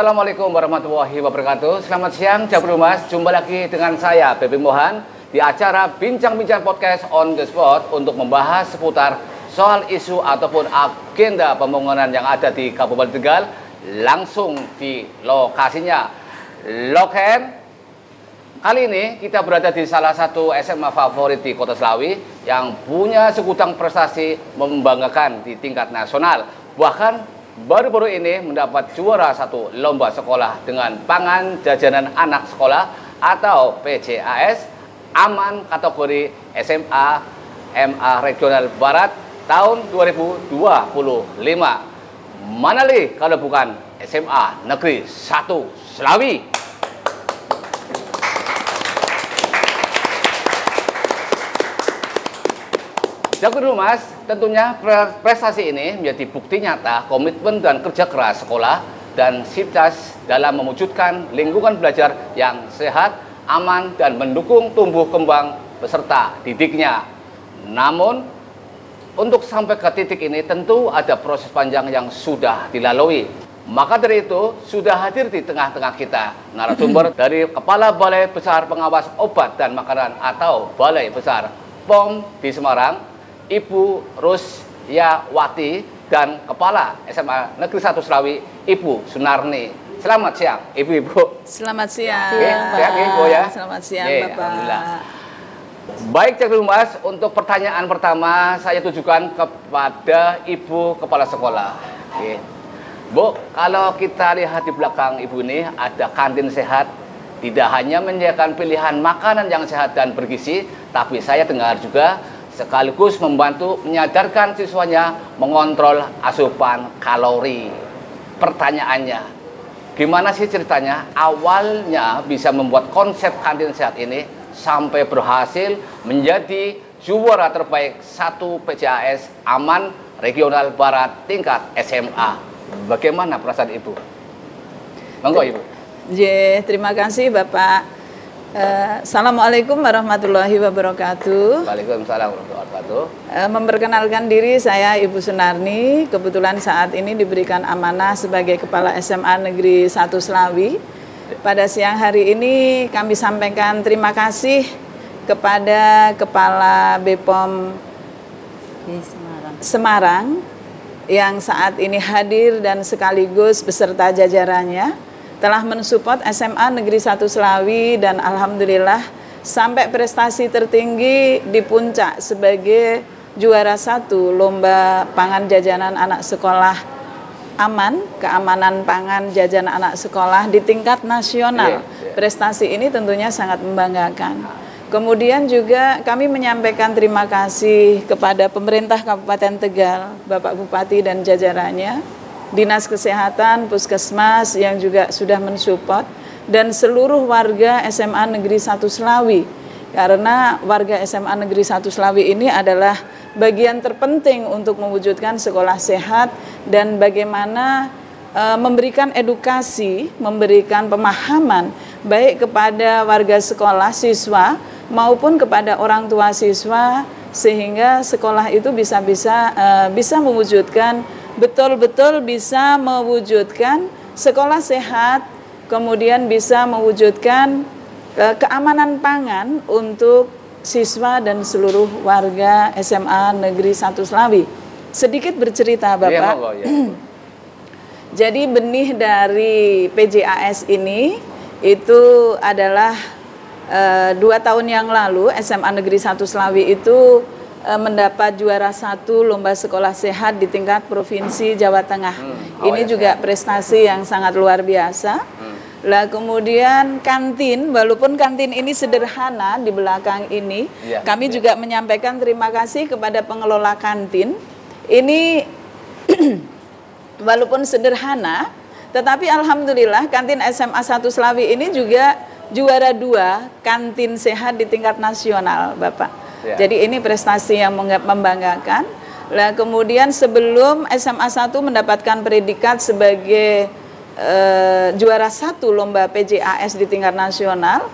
Assalamualaikum warahmatullahi wabarakatuh. Selamat siang, Jabar Humas. Jumpa lagi dengan saya, Bebe Mohan, di acara Bincang-Bincang Podcast on the Spot untuk membahas seputar soal isu ataupun agenda pembangunan yang ada di Kabupaten Tegal, langsung di lokasinya. Loken. Kali ini kita berada di salah satu SMA favorit di Kota Slawi yang punya segudang prestasi membanggakan di tingkat nasional. Bahkan baru-baru ini mendapat juara satu lomba sekolah dengan pangan jajanan anak sekolah atau PJAS aman kategori SMA MA Regional Barat tahun 2025. Mana lagi kalau bukan SMA Negeri 1 Slawi. Jabar Humas, tentunya prestasi ini menjadi bukti nyata komitmen dan kerja keras sekolah dan Siptas dalam mewujudkan lingkungan belajar yang sehat, aman, dan mendukung tumbuh kembang peserta didiknya. Namun, untuk sampai ke titik ini tentu ada proses panjang yang sudah dilalui. Maka dari itu, sudah hadir di tengah-tengah kita narasumber dari Kepala Balai Besar Pengawas Obat dan Makanan atau Balai Besar POM di Semarang, Ibu Rusyawati, dan Kepala SMA Negeri 1 Slawi, Ibu Sunarni. Selamat siang, Ibu-ibu. Selamat siang. Sehat, Ibu ya. Selamat siang, Bapak. Alhamdulillah. Baik, Jabar Humas, untuk pertanyaan pertama saya tujukan kepada Ibu Kepala Sekolah. Oke. Bu, kalau kita lihat di belakang Ibu ini ada kantin sehat, tidak hanya menyediakan pilihan makanan yang sehat dan bergizi, tapi saya dengar juga sekaligus membantu menyadarkan siswanya mengontrol asupan kalori. Pertanyaannya, gimana sih ceritanya awalnya bisa membuat konsep kantin sehat ini sampai berhasil menjadi juara terbaik 1 PJAS Aman Regional Barat tingkat SMA? Bagaimana perasaan Ibu? Monggo, Ibu. Terima kasih, Bapak. Assalamualaikum warahmatullahi wabarakatuh. Waalaikumsalam warahmatullahi wabarakatuh. Memperkenalkan diri, saya Ibu Sunarni. Kebetulan saat ini diberikan amanah sebagai Kepala SMA Negeri 1 Slawi. Pada siang hari ini kami sampaikan terima kasih kepada Kepala BPOM Semarang yang saat ini hadir dan sekaligus beserta jajarannya telah mensupport SMA Negeri 1 Slawi, dan alhamdulillah sampai prestasi tertinggi di puncak sebagai juara 1 lomba pangan jajanan anak sekolah aman, keamanan pangan jajanan anak sekolah di tingkat nasional. Prestasi ini tentunya sangat membanggakan. Kemudian juga kami menyampaikan terima kasih kepada pemerintah Kabupaten Tegal, Bapak Bupati dan jajarannya, Dinas Kesehatan, Puskesmas yang juga sudah mensupport, dan seluruh warga SMA Negeri 1 Slawi. Karena warga SMA Negeri 1 Slawi ini adalah bagian terpenting untuk mewujudkan sekolah sehat dan bagaimana memberikan edukasi, memberikan pemahaman baik kepada warga sekolah, siswa, maupun kepada orang tua siswa, sehingga sekolah itu bisa mewujudkan betul-betul bisa mewujudkan sekolah sehat, kemudian bisa mewujudkan keamanan pangan untuk siswa dan seluruh warga SMA Negeri 1 Slawi. Sedikit bercerita, Bapak. Jadi benih dari PJAS ini itu adalah 2 tahun yang lalu SMA Negeri 1 Slawi itu mendapat juara 1 lomba sekolah sehat di tingkat provinsi Jawa Tengah. Ini juga prestasi yang sangat luar biasa. Lah kemudian kantin, walaupun kantin ini sederhana di belakang ini, kami juga menyampaikan terima kasih kepada pengelola kantin. Ini walaupun sederhana, tetapi alhamdulillah kantin SMA 1 Slawi ini juga juara 2 kantin sehat di tingkat nasional, Bapak. Jadi ini prestasi yang membanggakan. Lah kemudian sebelum SMA 1 mendapatkan predikat sebagai juara 1 lomba PJAS di tingkat nasional,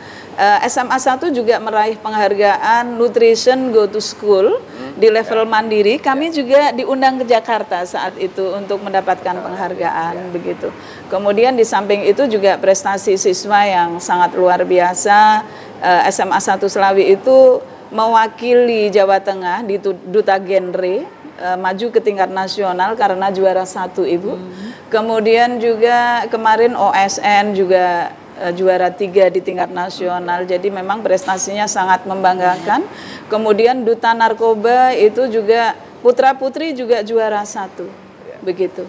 SMA 1 juga meraih penghargaan Nutrition Go to School di level mandiri, kami juga diundang ke Jakarta saat itu untuk mendapatkan penghargaan begitu. Kemudian di samping itu juga prestasi siswa yang sangat luar biasa. SMA 1 Selawi itu mewakili Jawa Tengah di Duta Genre, maju ke tingkat nasional karena juara 1 Ibu. Kemudian juga kemarin OSN juga juara 3 di tingkat nasional, jadi memang prestasinya sangat membanggakan. Kemudian Duta Narkoba itu juga putra-putri juga juara 1, begitu.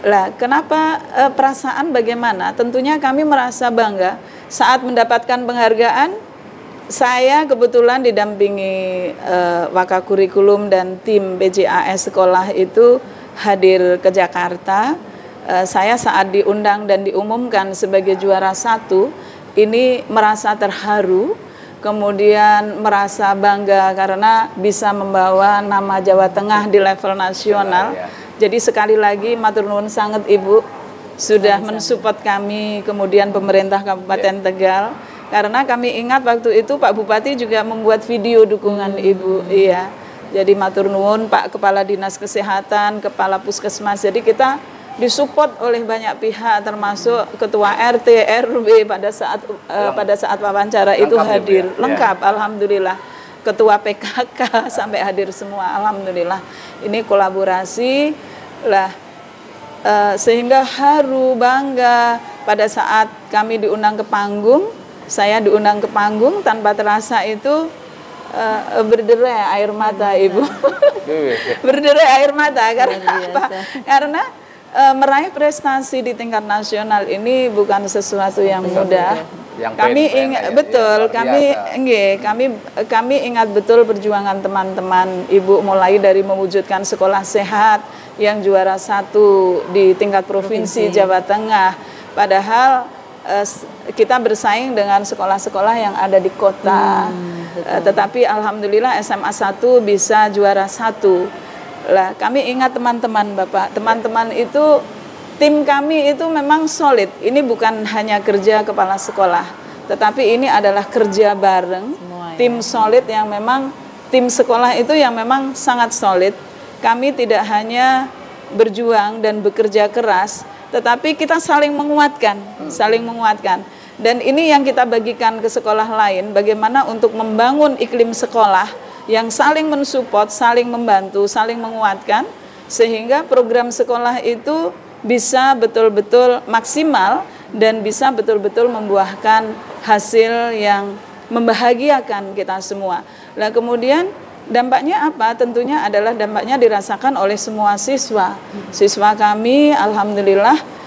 Lah, kenapa perasaan bagaimana? Tentunya kami merasa bangga saat mendapatkan penghargaan. Saya kebetulan didampingi Wakakurikulum dan tim PJAS sekolah itu hadir ke Jakarta. Saya saat diundang dan diumumkan sebagai juara 1, ini merasa terharu, kemudian merasa bangga karena bisa membawa nama Jawa Tengah di level nasional. Jadi sekali lagi matur nuwun sanget Ibu sudah mensupport kami, kemudian pemerintah Kabupaten Tegal, karena kami ingat waktu itu Pak Bupati juga membuat video dukungan Ibu. Iya. Jadi matur nuwun Pak Kepala Dinas Kesehatan, Kepala Puskesmas. Jadi kita disupport oleh banyak pihak, termasuk Ketua RT RW pada saat wawancara itu hadir, lengkap, alhamdulillah. Ketua PKK sampai hadir semua, alhamdulillah. Ini kolaborasi lah, sehingga haru, bangga pada saat kami diundang ke panggung. Saya diundang ke panggung tanpa terasa itu berderai air mata Ibu. Berderai air mata karena apa? Karena meraih prestasi di tingkat nasional ini bukan sesuatu yang mudah. Kami ingat betul, kami ingat betul perjuangan teman-teman Ibu, mulai dari mewujudkan sekolah sehat yang juara 1 di tingkat provinsi Jawa Tengah. Padahal kita bersaing dengan sekolah-sekolah yang ada di kota. Tetapi alhamdulillah SMA 1 bisa juara 1. Lah, kami ingat teman-teman Bapak, teman-teman itu, tim kami itu memang solid. Ini bukan hanya kerja kepala sekolah, tetapi ini adalah kerja bareng, tim solid yang memang, tim sekolah itu yang memang sangat solid. Kami tidak hanya berjuang dan bekerja keras, tetapi kita saling menguatkan, saling menguatkan. Dan ini yang kita bagikan ke sekolah lain, bagaimana untuk membangun iklim sekolah yang saling mensupport, saling membantu, saling menguatkan, sehingga program sekolah itu bisa betul-betul maksimal dan bisa betul-betul membuahkan hasil yang membahagiakan kita semua. Nah, kemudian dampaknya apa? Tentunya adalah dampaknya dirasakan oleh semua siswa. Siswa kami alhamdulillah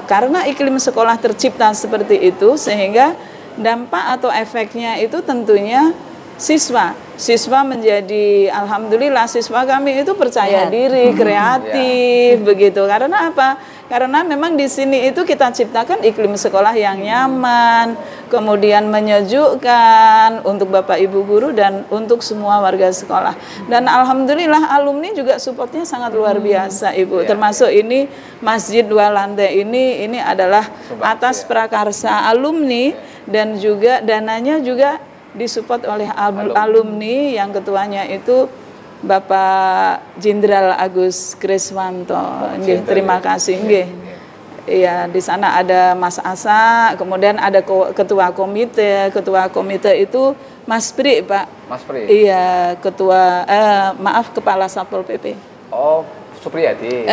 karena iklim sekolah tercipta seperti itu, sehingga dampak atau efeknya itu tentunya siswa menjadi, alhamdulillah siswa kami itu percaya diri, kreatif, begitu. Karena apa? Karena memang di sini itu kita ciptakan iklim sekolah yang nyaman, kemudian menyejukkan untuk Bapak Ibu guru dan untuk semua warga sekolah. Dan alhamdulillah alumni juga supportnya sangat luar biasa Ibu. Termasuk ini Masjid 2 lantai ini adalah atas prakarsa alumni, dan juga dananya juga disupport oleh alumni yang ketuanya itu Bapak Jenderal Agus Kriswanto. Terima kasih. Iya, di sana ada Mas Asa, kemudian ada ketua komite itu Mas Pri, Pak. Mas Pri. Iya, kepala Satpol PP. Oh, Supriyadi.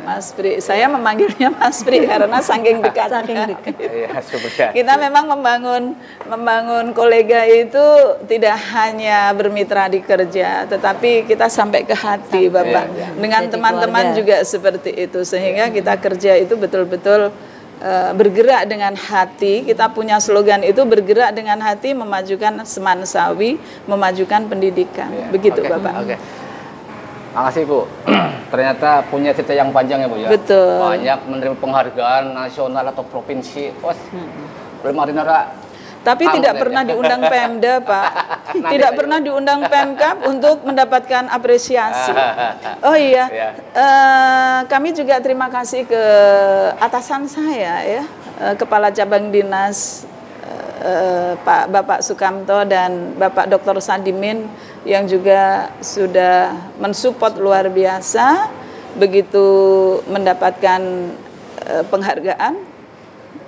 Mas Pri. Saya memanggilnya Mas Pri karena saking dekat. Iya, Supriyadi. Kita memang membangun kolega itu tidak hanya bermitra di kerja, tetapi kita sampai ke hati, Bapak. Dengan teman-teman juga seperti itu, sehingga kita kerja itu betul-betul bergerak dengan hati. Kita punya slogan itu, bergerak dengan hati, memajukan Semansawi, memajukan pendidikan. Begitu, Bapak. Makasih Bu. Ternyata punya cerita yang panjang ya Bu ya. Betul. Banyak menerima penghargaan nasional atau provinsi. Tapi tidak pernah diundang Pemda, Pak. Tidak pernah diundang Pemkab untuk mendapatkan apresiasi. Oh iya, kami juga terima kasih ke atasan saya ya, Kepala Cabang Dinas Bapak Sukamto dan Bapak Dr. Sadimin yang juga sudah mensupport luar biasa. Begitu mendapatkan penghargaan,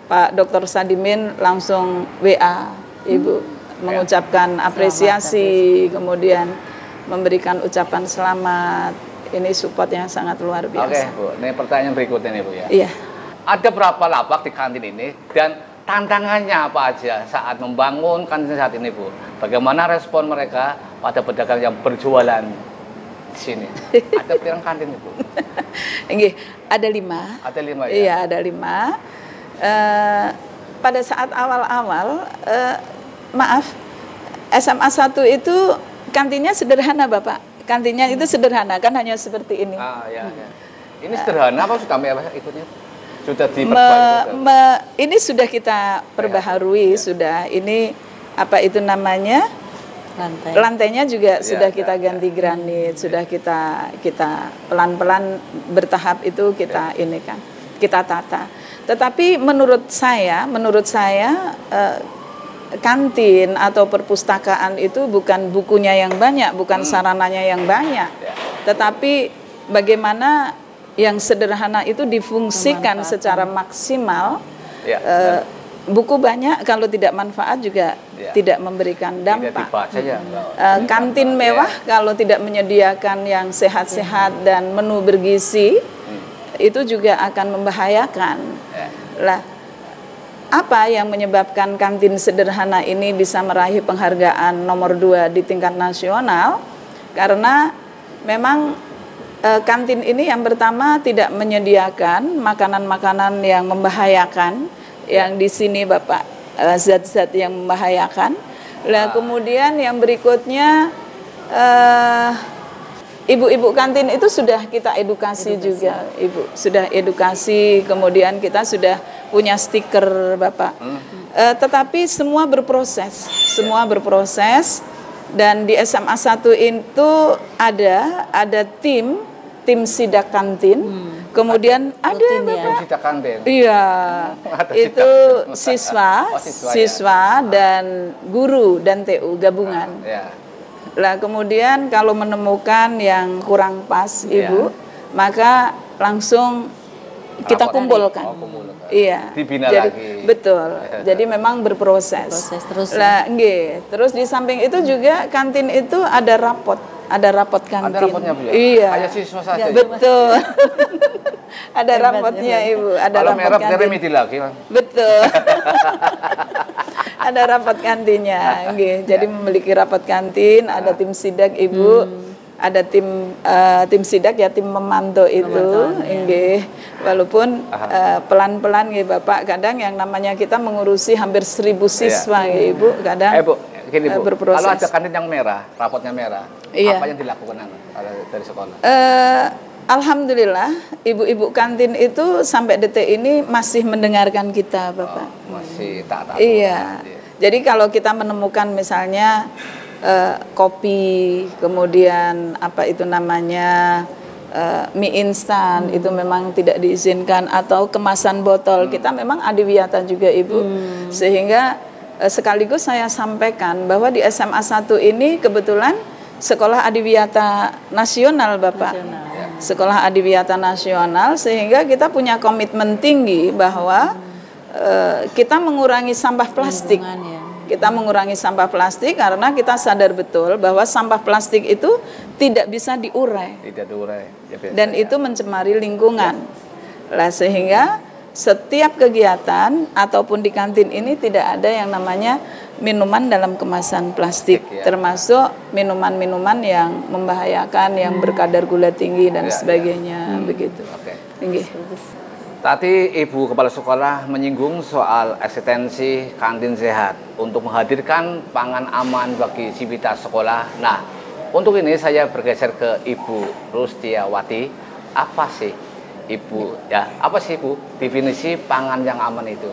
Pak Dr. Sadimin langsung WA Ibu, mengucapkan apresiasi, kemudian memberikan ucapan selamat. Ini support yang sangat luar biasa. Oke, Bu. Ini pertanyaan berikutnya nih, Bu ya. Iya. Ada berapa lapak di kantin ini dan tantangannya apa aja saat membangun kantin saat ini, Bu? Bagaimana respon mereka pada pedagang yang berjualan di sini? Ada pirang kantin, Bu? Nggih, ada 5. Ada 5 ya? Iya, ada 5. Pada saat awal-awal, maaf, SMA 1 itu kantinnya sederhana, Bapak. Kantinnya itu sederhana, kan hanya seperti ini. Ya. Ini sederhana apa sudah mewah ikutnya? Sudah diperbaiki? Ini sudah kita perbaharui, sudah. Ini apa itu namanya? Lantainya juga sudah kita ganti granit, sudah kita pelan-pelan bertahap itu kita ini kan, kita tata. Tetapi menurut saya kantin atau perpustakaan itu bukan bukunya yang banyak, bukan sarananya yang banyak, tetapi bagaimana yang sederhana itu difungsikan secara maksimal. Buku banyak kalau tidak manfaat juga tidak memberikan dampak. Kantin mewah kalau tidak menyediakan yang sehat-sehat dan menu bergizi itu juga akan membahayakan. Lah, apa yang menyebabkan kantin sederhana ini bisa meraih penghargaan nomor 2 di tingkat nasional? Karena memang kantin ini yang pertama tidak menyediakan makanan-makanan yang membahayakan, yang di sini Bapak zat-zat yang membahayakan. Lah kemudian yang berikutnya ibu-ibu kantin itu sudah kita edukasi juga, Ibu. Sudah edukasi, kemudian kita sudah punya stiker, Bapak. Tetapi semua berproses, dan di SMA 1 itu ada tim sidak kantin. Kemudian ada Bapak. Sidak kantin. Iya. Itu siswa dan guru dan TU gabungan. Lah kemudian kalau menemukan yang kurang pas, Ibu, maka langsung kita kumpulkan. Iya. Dibina jadi, lagi. Betul. Jadi memang berproses. Terus. Lah, nggih. Terus di samping itu juga kantin itu ada rapot kantin. Ada rapotnya, Bu ya? Iya. Kayak siswa saja. Betul. Ada rapotnya, Ibu. Ada kalau rapot merah kantin. remedi lagi, Bang. Betul. Ada rapat kantinnya, jadi memiliki rapat kantin, ada tim sidak, Ibu, ada tim sidak ya, tim memantau itu, walaupun pelan-pelan Bapak, kadang yang namanya kita mengurusi hampir 1.000 siswa Ibu, kadang Bu, gini, Bu, berproses. kalau ada kantin yang merah, rapotnya merah, apa yang dilakukan dari sekolah? Alhamdulillah, ibu-ibu kantin itu sampai detik ini masih mendengarkan kita, Bapak. Masih taat. Iya. Jadi kalau kita menemukan misalnya kopi, kemudian apa itu namanya mie instan, itu memang tidak diizinkan, atau kemasan botol, kita memang adiwiyata juga, Ibu. Sehingga sekaligus saya sampaikan bahwa di SMA 1 ini kebetulan sekolah adiwiyata nasional, Bapak. Sekolah adiwiyata nasional, sehingga kita punya komitmen tinggi bahwa kita mengurangi sampah plastik. Kita mengurangi sampah plastik karena kita sadar betul bahwa sampah plastik itu tidak bisa diurai. Tidak diurai. Dan itu mencemari lingkungan. Lah sehingga setiap kegiatan ataupun di kantin ini tidak ada yang namanya minuman dalam kemasan plastik, termasuk minuman-minuman yang membahayakan, yang berkadar gula tinggi dan sebagainya, begitu. Tadi Ibu Kepala Sekolah menyinggung soal eksistensi kantin sehat untuk menghadirkan pangan aman bagi civitas sekolah. Nah, untuk ini saya bergeser ke Ibu Rustiawati. Apa sih Ibu, Ibu definisi pangan yang aman itu?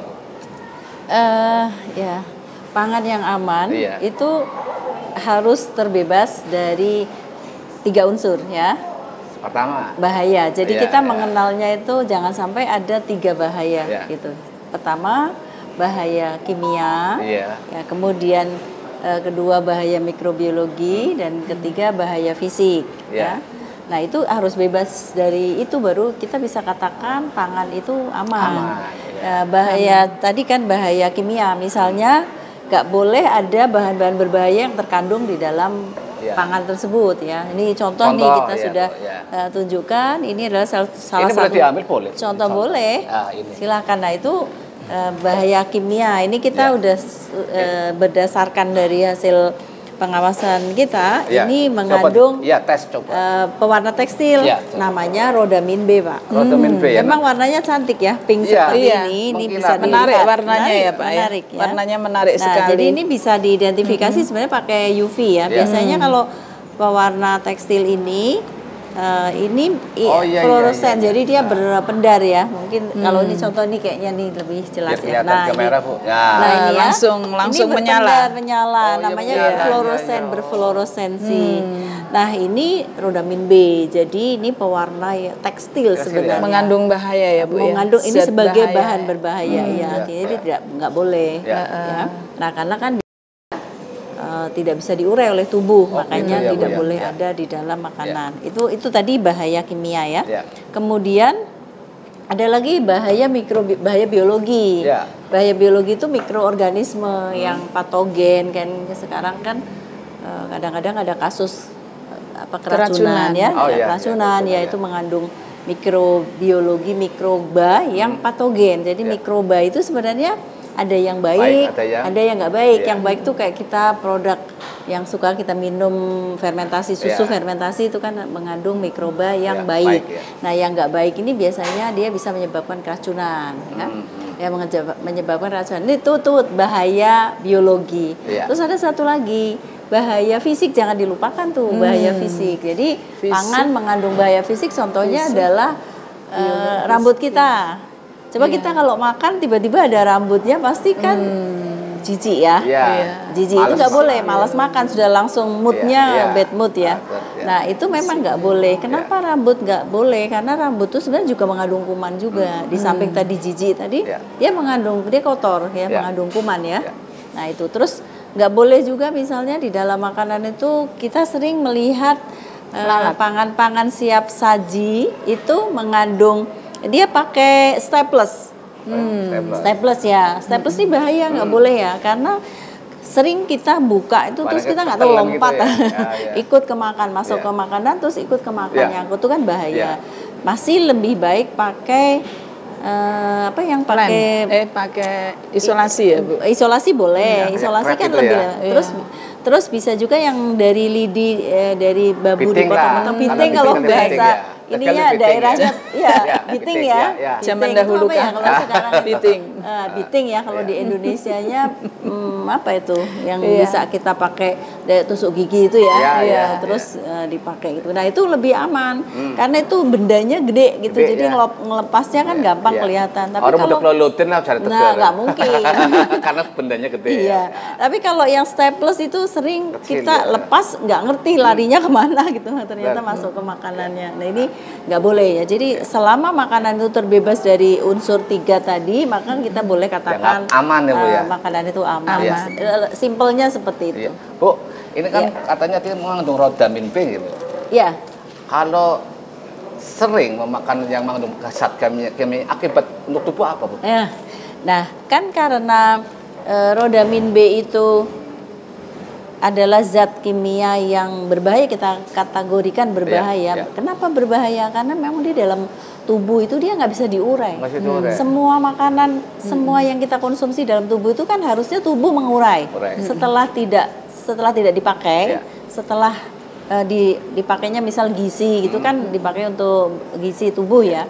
Pangan yang aman itu harus terbebas dari 3 unsur ya. Pertama, bahaya. Jadi kita mengenalnya itu jangan sampai ada 3 bahaya gitu. Pertama, bahaya kimia. Ya, kemudian kedua bahaya mikrobiologi, dan ketiga bahaya fisik. Ya. Nah itu harus bebas dari itu baru kita bisa katakan pangan itu aman. Bahaya tadi kan bahaya kimia, misalnya nggak boleh ada bahan-bahan berbahaya yang terkandung di dalam pangan tersebut ya. Ini contoh nih kita sudah tunjukkan. Ini adalah salah ini satu. Boleh diambil, boleh. Contoh boleh. Ini. Silakan. Nah itu bahaya kimia. Ini kita udah berdasarkan dari hasil pengawasan kita, ini mengandung tes coba. pewarna tekstil, namanya rodamin B, Pak. Rodamin B ya. Memang warnanya cantik ya, pink seperti ini. Ini bisa menarik warnanya ya, Pak. Menarik ya. Warnanya menarik sekali. Jadi ini bisa diidentifikasi sebenarnya pakai UV ya. Biasanya kalau pewarna tekstil ini fluoresan, jadi dia berpendar ya. Mungkin kalau ini contoh ini kayaknya nih lebih jelas ya. Nah, kamera, Bu. Nah ini ya, langsung ini menyala. Namanya fluoresan, berfluoresensi. Nah ini rodamin B, jadi ini pewarna tekstil sebenarnya. Mengandung bahaya ya, Bu. Mengandung ini sebagai bahan berbahaya ya. Jadi nggak boleh. Ya. Nah karena kan tidak bisa diurai oleh tubuh, makanya tidak boleh ada di dalam makanan. Itu tadi bahaya kimia ya. Kemudian ada lagi bahaya biologi. Bahaya biologi itu mikroorganisme yang patogen kan. Sekarang kan kadang-kadang ada kasus keracunan ya, keracunan yaitu mengandung mikrobiologi mikroba yang patogen. Jadi mikroba itu sebenarnya ada yang baik, ada yang nggak baik. Yang baik tuh kayak kita produk yang suka kita minum fermentasi susu fermentasi itu kan mengandung mikroba yang baik. Nah yang nggak baik ini biasanya dia bisa menyebabkan keracunan, ya. Ya menyebabkan keracunan. Ini tuh bahaya biologi. Terus ada satu lagi bahaya fisik, jangan dilupakan tuh bahaya fisik. Jadi pangan mengandung bahaya fisik. Contohnya adalah rambut kita. Coba kita kalau makan tiba-tiba ada rambutnya pasti kan jijik ya. Jijik itu nggak boleh, malas makan, sudah langsung moodnya bad mood ya. Nah itu memang nggak boleh. Kenapa rambut nggak boleh? Karena rambut itu sebenarnya juga mengandung kuman juga. Di samping tadi jijik tadi, dia kotor ya, mengandung kuman ya. Nah itu terus nggak boleh juga misalnya di dalam makanan itu kita sering melihat pangan-pangan siap saji itu mengandung, dia pakai staples. Staples ya. Staples ini bahaya, nggak boleh ya. Karena sering kita buka itu terus kita nggak tahu lompat gitu ikut ke makan, masuk ke makanan terus ikut ke makan, nyangkut itu kan bahaya. Masih lebih baik pakai pakai isolasi ya, Bu. Isolasi boleh. Isolasi kan lebih terus bisa juga yang dari lidi dari babu dipotong-potong, piting kalau bahasa ininya daerahnya biting ya. Zaman dahulu kan kalau sekarang biting. Biting ya kalau di Indonesianya apa itu yang bisa kita pakai tusuk gigi itu ya. Terus dipakai gitu. Nah, itu lebih aman karena itu bendanya gede gitu. Jadi ngelepasnya kan gampang kelihatan. Tapi kalau pelotin lah cari nggak mungkin. Karena bendanya gede. Tapi kalau yang staples itu sering kita lepas nggak ngerti larinya kemana gitu. Ternyata masuk ke makanannya. Nah, ini nggak boleh ya. Jadi selama makanan itu terbebas dari unsur 3 tadi, maka kita boleh katakan aman ya, Bu ya. Makanan itu aman. Simpelnya seperti itu. Bu, ini kan katanya dia mengandung rodamin B gitu. Iya. Kalau sering memakan yang mengandung zat kimia, akibat untuk tubuh apa, Bu? Nah, kan karena rodamin B itu adalah zat kimia yang berbahaya, kita kategorikan berbahaya. Kenapa berbahaya? Karena memang di dalam tubuh itu dia nggak bisa diurai. Semua makanan, semua yang kita konsumsi dalam tubuh itu kan harusnya tubuh mengurai. Setelah tidak dipakai, setelah dipakainya misal gizi gitu kan dipakai untuk gizi tubuh ya.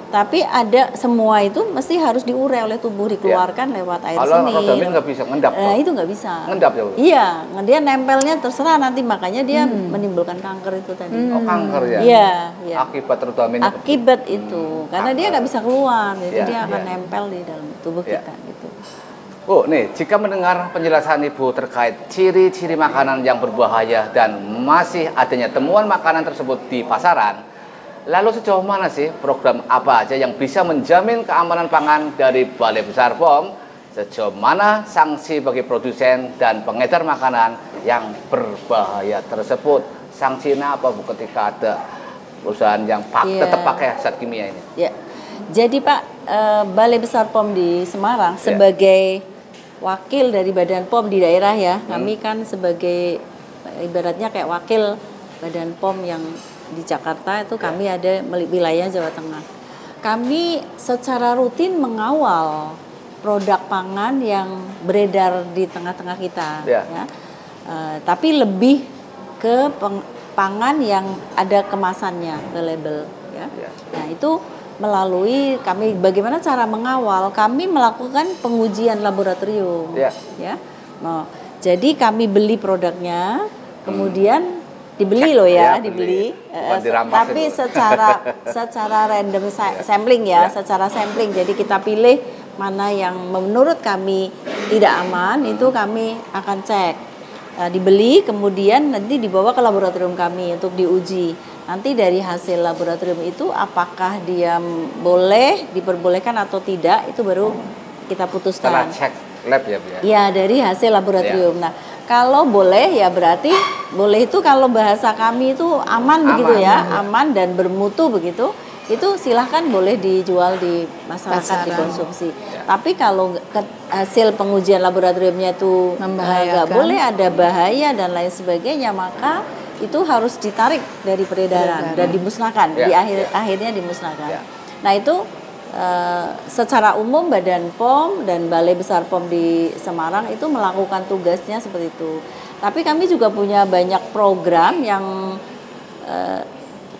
Tapi ada semua itu mesti harus diurai oleh tubuh, dikeluarkan lewat air seni. Kalau rodamin nggak bisa ngendap. Itu nggak bisa. Ngendap ya, Bu? Iya, dia nempelnya terserah nanti, makanya dia menimbulkan kanker itu tadi. Oh, kanker ya? Iya. Akibat rodamin. Akibat itu, karena dia nggak bisa keluar, jadi dia akan nempel di dalam tubuh kita gitu. Bu, nih, jika mendengar penjelasan Ibu terkait ciri-ciri makanan yang berbahaya dan masih adanya temuan makanan tersebut di pasaran, lalu sejauh mana sih program apa aja yang bisa menjamin keamanan pangan dari Balai Besar POM Sejauh mana sanksi bagi produsen dan pengedar makanan yang berbahaya tersebut? Sanksinya apa Bu ketika ada perusahaan yang tetap pakai zat kimia ini? Ya. Jadi Pak, Balai Besar POM di Semarang sebagai wakil dari Badan POM di daerah ya, kami kan sebagai ibaratnya kayak wakil Badan POM yang di Jakarta itu kami ada wilayah Jawa Tengah. Kami secara rutin mengawal produk pangan yang beredar di tengah-tengah kita, ya. Tapi lebih ke pangan yang ada kemasannya, ke label, ya. Nah itu melalui kami bagaimana cara mengawal, kami melakukan pengujian laboratorium, ya. Nah, jadi kami beli produknya, kemudian dibeli loh ya, dibeli. Tapi secara random sampling ya, secara sampling. Jadi kita pilih mana yang menurut kami tidak aman, itu kami akan cek. Dibeli, kemudian nanti dibawa ke laboratorium kami untuk diuji. Nanti dari hasil laboratorium itu apakah dia boleh diperbolehkan atau tidak, itu baru kita putuskan. Setelah cek lab ya Bu ya? Ya, dari hasil laboratorium. Nah, kalau boleh ya berarti boleh itu kalau bahasa kami itu aman begitu ya, aman dan bermutu begitu. Itu silahkan boleh dijual di masyarakat, dikonsumsi. Tapi kalau hasil pengujian laboratoriumnya itu nggak boleh, ada bahaya dan lain sebagainya, maka itu harus ditarik dari peredaran dan dimusnahkan, akhirnya dimusnahkan. Nah itu secara umum Badan POM dan Balai Besar POM di Semarang itu melakukan tugasnya seperti itu. Tapi kami juga punya banyak program yang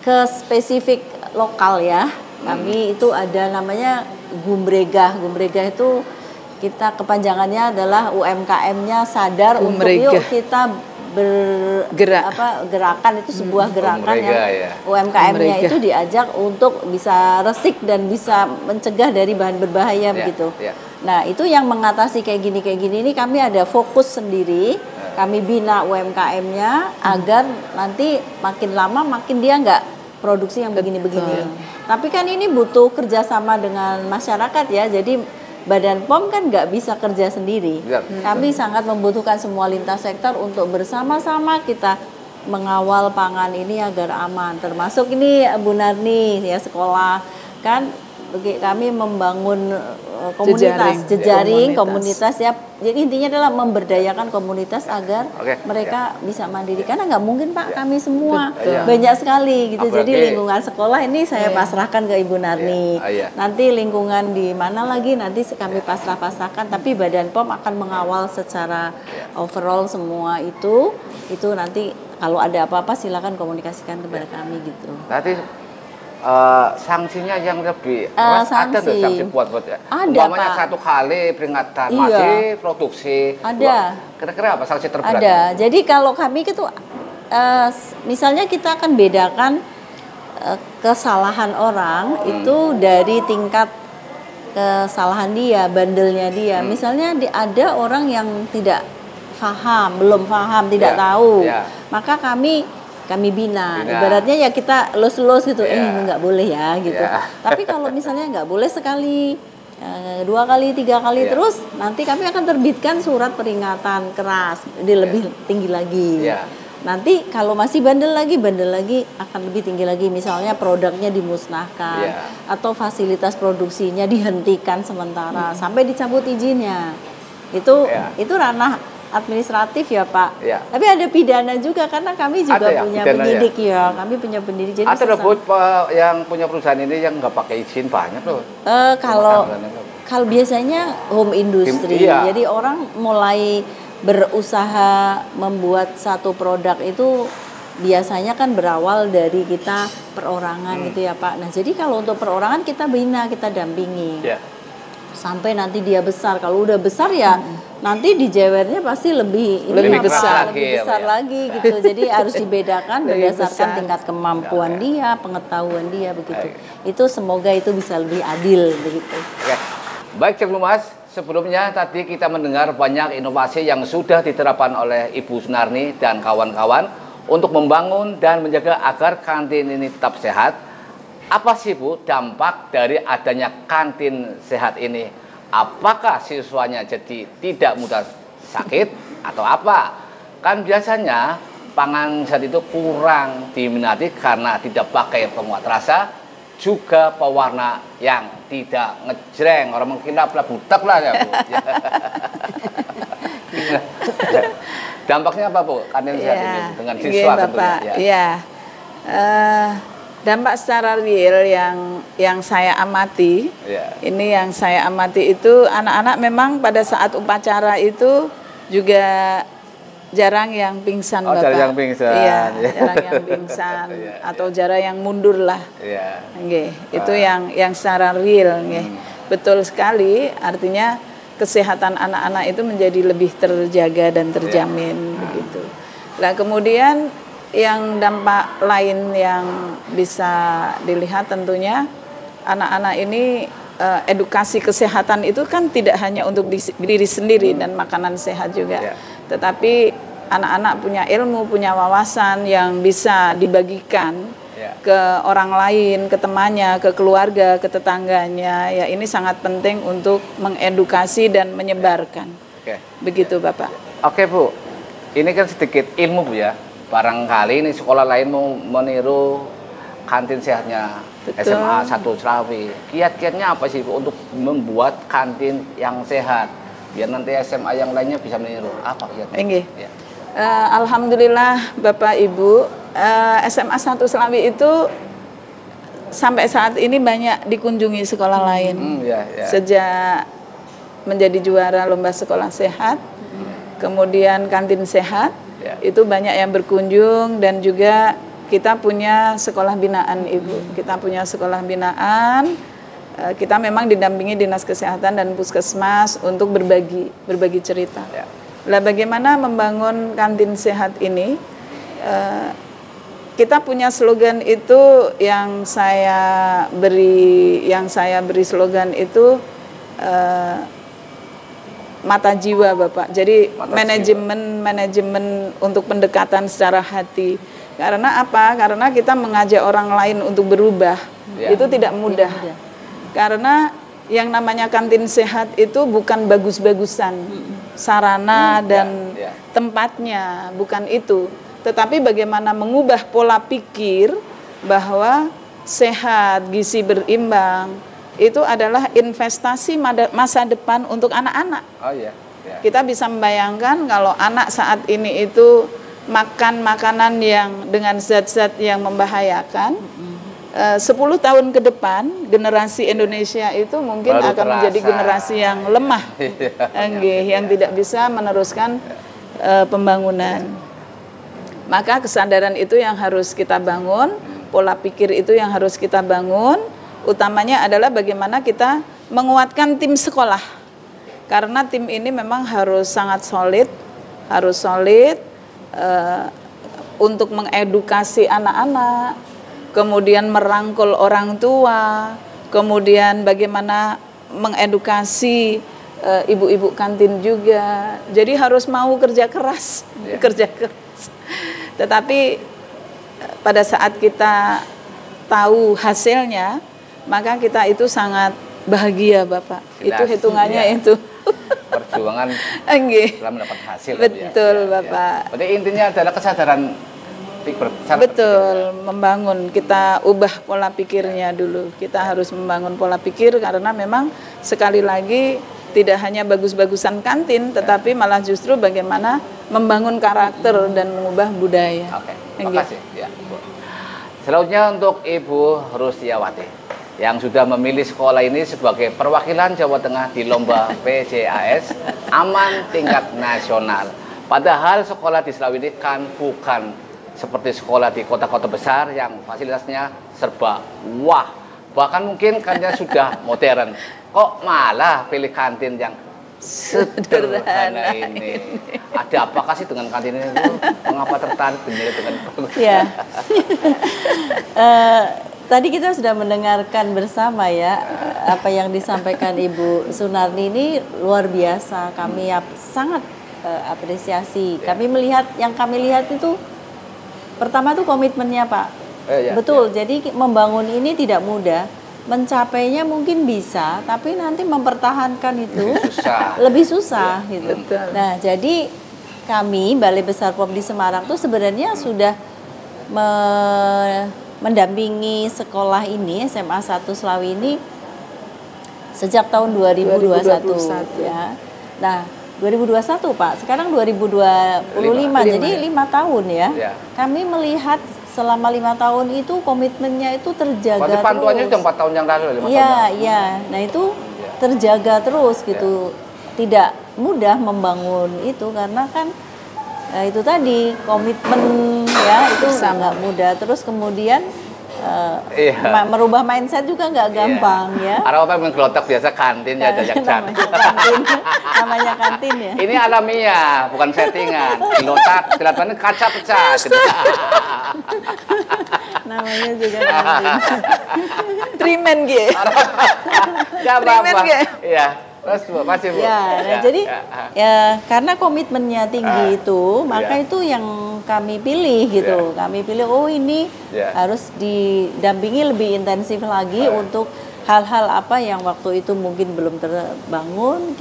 ke spesifik lokal ya. Kami itu ada namanya Gumbrega. Gumbrega itu kita kepanjangannya adalah UMKM-nya sadar untuk yuk kita gerakan itu sebuah gerakan yang UMKM-nya itu diajak untuk bisa resik dan bisa mencegah dari bahan berbahaya begitu. Nah itu yang mengatasi kayak gini ini kami ada fokus sendiri. Kami bina UMKM-nya agar nanti makin lama makin dia nggak produksi yang begini-begini. Tapi kan ini butuh kerjasama dengan masyarakat ya. Jadi Badan POM kan nggak bisa kerja sendiri. Kami sangat membutuhkan semua lintas sektor untuk bersama-sama kita mengawal pangan ini agar aman. Termasuk ini Bu Narni ya, sekolah kan kami membangun komunitas, jejaring komunitas ya. Jadi intinya adalah memberdayakan komunitas agar mereka bisa mandiri. Karena nggak mungkin Pak, kami semua banyak sekali gitu. Jadi lingkungan sekolah ini saya pasrahkan ke Ibu Narni. Nanti lingkungan di mana lagi nanti kami pasrahkan. Tapi Badan POM akan mengawal secara overall semua itu. Itu nanti kalau ada apa-apa silakan komunikasikan kepada kami gitu. Nanti sanksinya yang lebih keras ada nggak sanksi buat ya? Ada Umpamanya Pak. 1 kali peringatan masih produksi. Ada. Kira-kira apa sanksi terberat? Ada. Jadi kalau kami itu misalnya kita akan bedakan kesalahan orang itu dari tingkat kesalahan dia, bandelnya dia. Misalnya ada orang yang tidak belum paham, tidak tahu. Maka kami bina. Ibaratnya ya kita los gitu, nggak boleh ya gitu. Tapi kalau misalnya nggak boleh sekali, 2 kali, 3 kali terus, nanti kami akan terbitkan surat peringatan keras, lebih tinggi lagi. Nanti kalau masih bandel lagi akan lebih tinggi lagi. Misalnya produknya dimusnahkan atau fasilitas produksinya dihentikan sementara sampai dicabut izinnya. Itu ranah administratif ya Pak. Tapi ada pidana juga karena kami juga punya penyidik ya. Kami punya penyidik. Jadi ada yang punya perusahaan ini yang nggak pakai izin banyak loh. Kalau biasanya home industry. Jadi orang mulai berusaha membuat satu produk itu biasanya kan berawal dari kita perorangan gitu ya Pak. Nah jadi kalau untuk perorangan kita bina, kita dampingi. Sampai nanti dia besar. Kalau udah besar ya nanti dijewernya pasti lebih besar lagi gitu. Jadi harus dibedakan berdasarkan tingkat kemampuan dia, pengetahuan dia begitu. Itu semoga itu bisa lebih adil begitu. Baik Cek Lumas, sebelumnya tadi kita mendengar banyak inovasi yang sudah diterapkan oleh Ibu Sunarni dan kawan-kawan untuk membangun dan menjaga agar kantin ini tetap sehat. Apa sih Bu dampak dari adanya kantin sehat ini? Apakah siswanya jadi tidak mudah sakit atau apa? Kan biasanya pangan sehat itu kurang diminati karena tidak pakai penguat rasa, juga pewarna yang tidak ngejreng. Orang mengira butak lah ya, Bu. Dampaknya apa, Bu? Kantin sehat ini dengan siswa tentunya. Iya. Dampak secara real yang saya amati, ini yang saya amati itu anak-anak memang pada saat upacara itu juga jarang yang pingsan, Bapak. Jarang yang pingsan. Iya, jarang yang pingsan atau jarang yang mundur lah. Itu yang secara real, betul sekali. Artinya kesehatan anak-anak itu menjadi lebih terjaga dan terjamin, begitu. Nah, kemudian yang dampak lain yang bisa dilihat tentunya anak-anak ini edukasi kesehatan itu kan tidak hanya untuk diri sendiri dan makanan sehat juga, tetapi anak-anak punya ilmu, punya wawasan yang bisa dibagikan ke orang lain, ke temannya, ke keluarga, ke tetangganya. Ya, ini sangat penting untuk mengedukasi dan menyebarkan. Begitu, Bapak. Oke, Bu. Ini kan sedikit ilmu, Bu, ya. Barangkali ini sekolah lain mau meniru kantin sehatnya SMA 1 Slawi. Kiat-kiatnya apa sih, Bu, untuk membuat kantin yang sehat? Biar nanti SMA yang lainnya bisa meniru. Apa kiatnya? Alhamdulillah Bapak Ibu, SMA 1 Slawi itu sampai saat ini banyak dikunjungi sekolah lain. Sejak menjadi juara lomba sekolah sehat, kemudian kantin sehat, itu banyak yang berkunjung, dan juga kita punya sekolah binaan, Ibu. Kita punya sekolah binaan. Kita memang didampingi Dinas Kesehatan dan Puskesmas untuk berbagi cerita. Lah, bagaimana membangun kantin sehat ini? Kita punya slogan itu yang saya beri slogan itu mata jiwa, Bapak. Jadi manajemen untuk pendekatan secara hati. Karena apa? Karena kita mengajak orang lain untuk berubah, itu tidak mudah. Karena yang namanya kantin sehat itu bukan bagus-bagusan sarana dan tempatnya, bukan itu. Tetapi bagaimana mengubah pola pikir bahwa sehat, gizi berimbang, itu adalah investasi masa depan untuk anak-anak. Kita bisa membayangkan kalau anak saat ini itu makan makanan yang dengan zat-zat yang membahayakan, 10 tahun ke depan generasi Indonesia itu mungkin akan menjadi generasi yang lemah, yang tidak bisa meneruskan pembangunan. Maka kesadaran itu yang harus kita bangun, pola pikir itu yang harus kita bangun. Utamanya adalah bagaimana kita menguatkan tim sekolah, karena tim ini memang harus sangat solid, untuk mengedukasi anak-anak, kemudian merangkul orang tua, kemudian bagaimana mengedukasi ibu-ibu kantin juga. Jadi harus mau kerja keras. Tetapi pada saat kita tahu hasilnya, maka kita itu sangat bahagia, Bapak. Itu hitungannya itu. Perjuangan setelah mendapat hasil. Betul, Bapak. Berarti intinya adalah kesadaran. Betul, membangun. Kita ubah pola pikirnya dulu. Kita harus membangun pola pikir, karena memang sekali lagi tidak hanya bagus-bagusan kantin, tetapi malah justru bagaimana membangun karakter dan mengubah budaya. Terima kasih. Selanjutnya untuk Ibu Rustiawati yang sudah memilih sekolah ini sebagai perwakilan Jawa Tengah di lomba PJAS Aman tingkat nasional. Padahal sekolah di Slawi ini kan bukan seperti sekolah di kota-kota besar yang fasilitasnya serba wah, bahkan mungkin kantinnya sudah modern. Kok malah pilih kantin yang sederhana ini? Ada apakah sih dengan kantin ini? Mengapa tertarik dengan Tadi kita sudah mendengarkan bersama ya apa yang disampaikan Ibu Sunarni, ini luar biasa. Kami sangat apresiasi. Kami lihat itu pertama tuh komitmennya, Pak. Betul. Jadi membangun ini tidak mudah. mencapainya mungkin bisa, tapi nanti mempertahankan itu susah. lebih susah gitu. Betul. Nah, jadi kami Balai Besar POM di Semarang tuh sebenarnya sudah mendampingi sekolah ini SMA 1 Slawi ini sejak tahun 2021 ya. Nah, 2021 Pak, sekarang 2025, jadi 5 tahun ya. Kami melihat selama 5 tahun itu komitmennya itu terjaga. Berarti pantuannya terus. sudah 4 tahun yang lalu, 5 tahun. Iya. Nah itu terjaga terus gitu. Tidak mudah membangun itu karena kan itu tadi komitmen ya itu nggak mudah. Terus kemudian merubah mindset juga nggak gampang ya. Ada apa yang gelotak biasa kantin ya jajak namanya kantin ya. Ini alamiah, bukan settingan. Gelotak, kelihatannya kaca pecah. Namanya juga kantin. Trimen gitu. Trimen gitu. Iya. Terus masih Bu. Jadi karena komitmennya tinggi itu, maka itu yang kami pilih gitu. Kami pilih ini harus didampingi lebih intensif lagi untuk hal-hal apa yang waktu itu mungkin belum terbangun,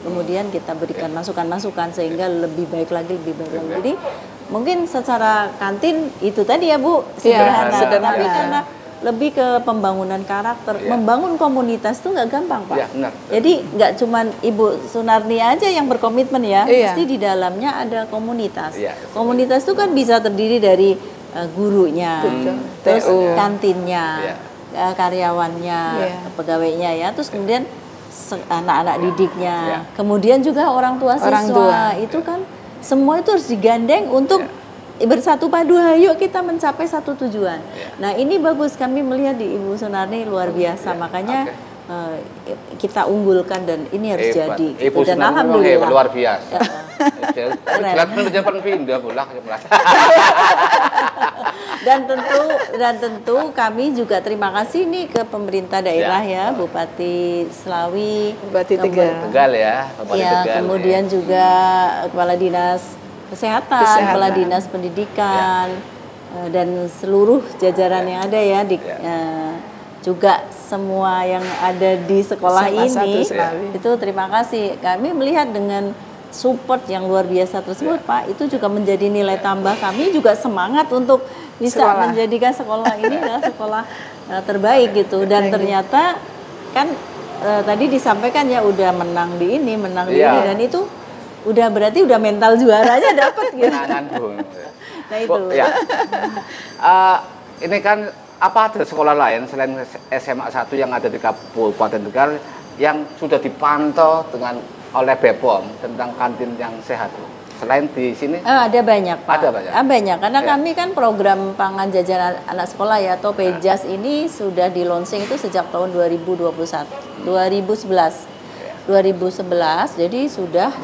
kemudian kita berikan masukan-masukan sehingga lebih baik lagi. Jadi mungkin secara kantin itu tadi ya Bu, sederhana. Tapi karena lebih ke pembangunan karakter, membangun komunitas itu nggak gampang Pak. Benar. Jadi nggak cuma Ibu Sunarni aja yang berkomitmen ya, pasti di dalamnya ada komunitas. Komunitas itu kan bisa terdiri dari gurunya, terus kantinnya, karyawannya, pegawainya ya, terus kemudian anak-anak didiknya, kemudian juga orang tua siswa. Itu kan semua itu harus digandeng untuk bersatu padu, ayo kita mencapai satu tujuan. Nah ini bagus, kami melihat di Ibu Sunarni luar biasa, makanya kita unggulkan dan ini harus jadi. Ibu dan Sunarni alhamdulillah luar biasa. dan tentu kami juga terima kasih nih ke pemerintah daerah Bupati Slawi, Bupati Tegal ya, Tegal, kemudian juga Kepala Dinas Kesehatan, Kepala Dinas Pendidikan, dan seluruh jajaran yang ada ya, juga semua yang ada di sekolah ini, itu terima kasih. Kami melihat dengan support yang luar biasa tersebut Pak, itu juga menjadi nilai tambah kami juga semangat untuk bisa menjadikan sekolah ini adalah sekolah terbaik gitu. Dan ternyata kan tadi disampaikan ya udah menang di ini, dan itu udah berarti udah mental juaranya dapat gitu. Nah itu. Ini kan apa ada sekolah lain selain SMA 1 yang ada di Kabupaten Tegal yang sudah dipantau oleh BPOM tentang kantin yang sehat? Selain di sini? Ada banyak Pak. Ada banyak. Banyak karena kami kan program pangan jajan anak sekolah ya atau PEJAS ini sudah di launching itu sejak tahun 2011. Jadi sudah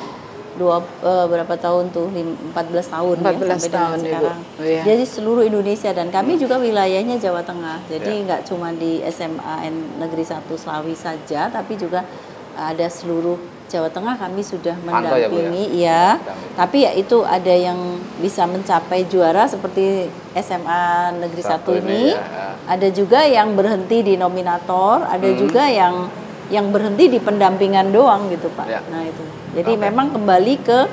berapa tahun tuh 14 tahun 14 ya sampai tahun dengan sekarang. Jadi seluruh Indonesia dan kami juga wilayahnya Jawa Tengah. Jadi nggak cuma di SMA Negeri 1 Slawi saja, tapi juga ada seluruh Jawa Tengah kami sudah mendampingi Tapi ya itu ada yang bisa mencapai juara seperti SMA Negeri 1 ini. Ada juga yang berhenti di nominator, ada juga yang berhenti di pendampingan doang gitu Pak. Nah itu. Jadi memang kembali ke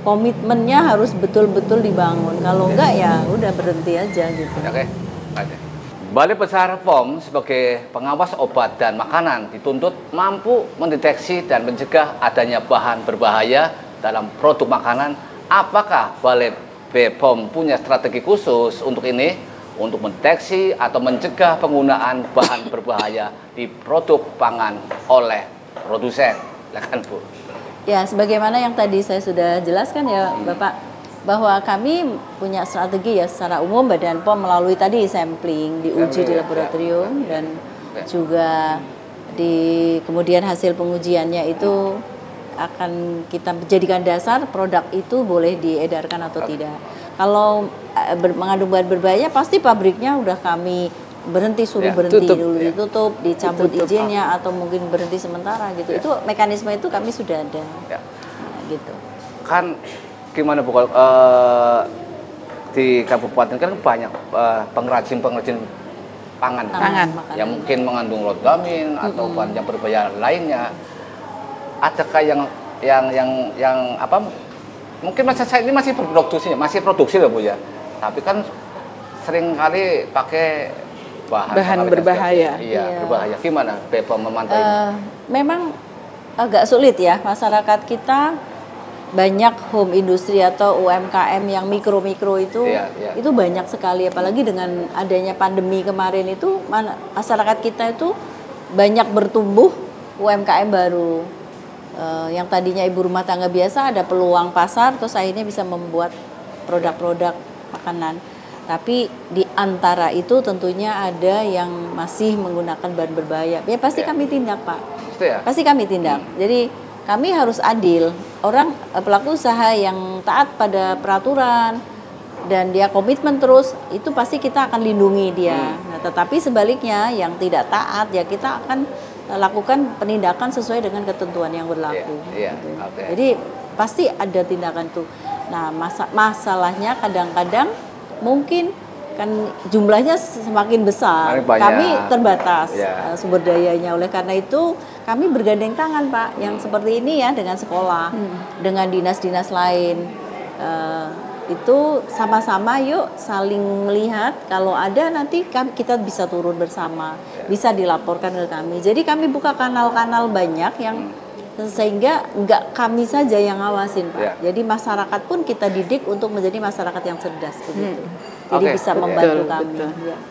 komitmennya harus betul-betul dibangun. Kalau enggak ya udah berhenti aja gitu. Balai Besar POM sebagai pengawas obat dan makanan dituntut mampu mendeteksi dan mencegah adanya bahan berbahaya dalam produk makanan. Apakah Balai BPOM punya strategi khusus untuk ini? Untuk mendeteksi atau mencegah penggunaan bahan berbahaya di produk pangan oleh produsen. Silakan Bu. Ya, sebagaimana yang tadi saya sudah jelaskan ya Bapak, bahwa kami punya strategi ya secara umum Badan POM melalui tadi sampling, diuji di laboratorium dan juga kemudian hasil pengujiannya itu akan kita jadikan dasar produk itu boleh diedarkan atau tidak. Kalau mengandung bahan berbahaya pasti pabriknya udah kami suruh berhenti dulu, ditutup, dicabut izinnya atau mungkin berhenti sementara gitu. Itu mekanisme itu kami sudah ada. Nah, gitu. Kan gimana Bu, di kabupaten kan banyak pengrajin pangan. Pangan. Yang mungkin mengandung rodamin atau bahan yang berbahaya lainnya. Adakah yang apa? Mungkin saya ini masih produksi loh Bu ya. Tapi kan sering kali pakai bahan berbahaya. Iya, berbahaya. Gimana BPOM memantau ini? Memang agak sulit ya, masyarakat kita banyak home industri atau UMKM yang mikro-mikro itu itu banyak sekali, apalagi dengan adanya pandemi kemarin itu masyarakat kita itu banyak bertumbuh UMKM baru. Yang tadinya ibu rumah tangga biasa ada peluang pasar, terus akhirnya bisa membuat produk-produk makanan. Tapi di antara itu tentunya ada yang masih menggunakan bahan berbahaya. Ya pasti kami tindak, Pak. Pasti kami tindak. Jadi kami harus adil. Orang pelaku usaha yang taat pada peraturan dan dia komitmen terus, itu pasti kita akan lindungi dia. Nah, tetapi sebaliknya yang tidak taat ya kita akan lakukan penindakan sesuai dengan ketentuan yang berlaku. Jadi pasti ada tindakan tuh. Nah, masalahnya kadang-kadang mungkin kan jumlahnya semakin besar, kami terbatas sumber dayanya. Oleh karena itu kami bergandeng tangan, Pak, yang seperti ini ya, dengan sekolah, dengan dinas-dinas lain. Itu sama-sama yuk saling melihat, kalau ada nanti kita bisa turun bersama, bisa dilaporkan ke kami. Jadi kami buka kanal-kanal banyak yang sehingga enggak kami saja yang ngawasin, Pak. Jadi masyarakat pun kita didik untuk menjadi masyarakat yang cerdas begitu. Jadi bisa membantu kami.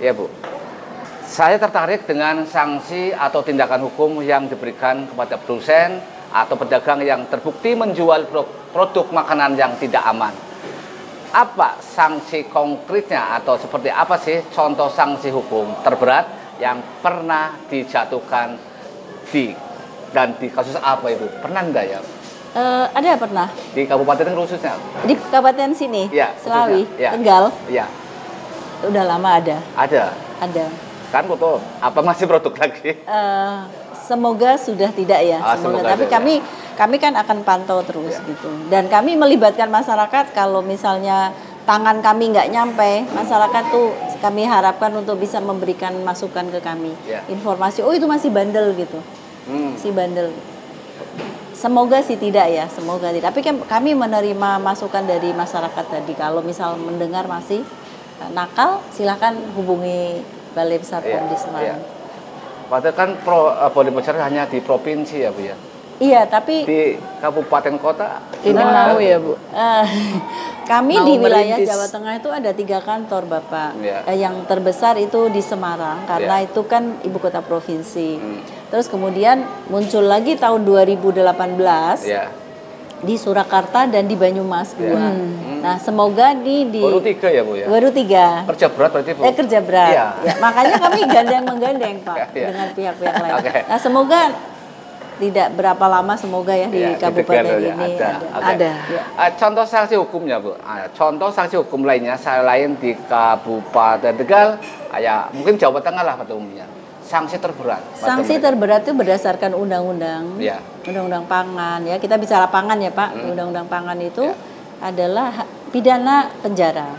Ya, Bu. Saya tertarik dengan sanksi atau tindakan hukum yang diberikan kepada produsen atau pedagang yang terbukti menjual produk makanan yang tidak aman. Apa sanksi konkretnya atau seperti apa sih contoh sanksi hukum terberat yang pernah dijatuhkan dan di kasus apa itu? Pernah enggak ya? Ada pernah. Di kabupaten khususnya? Di kabupaten sini, Selawi, Tegal. Iya. Udah lama ada. Ada. Kan betul. Apa masih produk lagi? Semoga sudah tidak ya. Semoga. Tapi kami kan akan pantau terus gitu. Dan kami melibatkan masyarakat kalau misalnya tangan kami nggak nyampe, masyarakat tuh kami harapkan untuk bisa memberikan masukan ke kami. Informasi, oh itu masih bandel gitu. Si bandel. Semoga sih tidak ya, semoga tidak. Tapi kami menerima masukan dari masyarakat tadi. Kalau misal mendengar masih nakal, silahkan hubungi Balai Besar POM di Semarang. Padahal kan Balai Besar hanya di provinsi ya, Bu ya? Iya, tapi di kabupaten kota ini mau ya, Bu. Kami di wilayah Jawa Tengah itu ada 3 kantor, Bapak. Yang terbesar itu di Semarang karena itu kan ibu kota provinsi. Terus kemudian muncul lagi tahun 2018 di Surakarta dan di Banyumas 2. Nah, semoga di baru 3 ya, Bu ya? Baru 3. Kerja berat berarti, Bu? Kerja berat. Ya, makanya kami gandeng-menggandeng, Pak, dengan pihak-pihak lain. Nah, semoga tidak berapa lama, semoga ya di kabupaten ini ada. Contoh sanksi hukumnya, Bu. Contoh sanksi hukum lainnya selain di Kabupaten Tegal, ya mungkin Jawa Tengah lah pada umumnya. Sanksi terberat. Sanksi terberat itu berdasarkan undang-undang, undang-undang pangan ya. Kita bicara pangan ya, Pak. Undang-undang pangan itu adalah pidana penjara.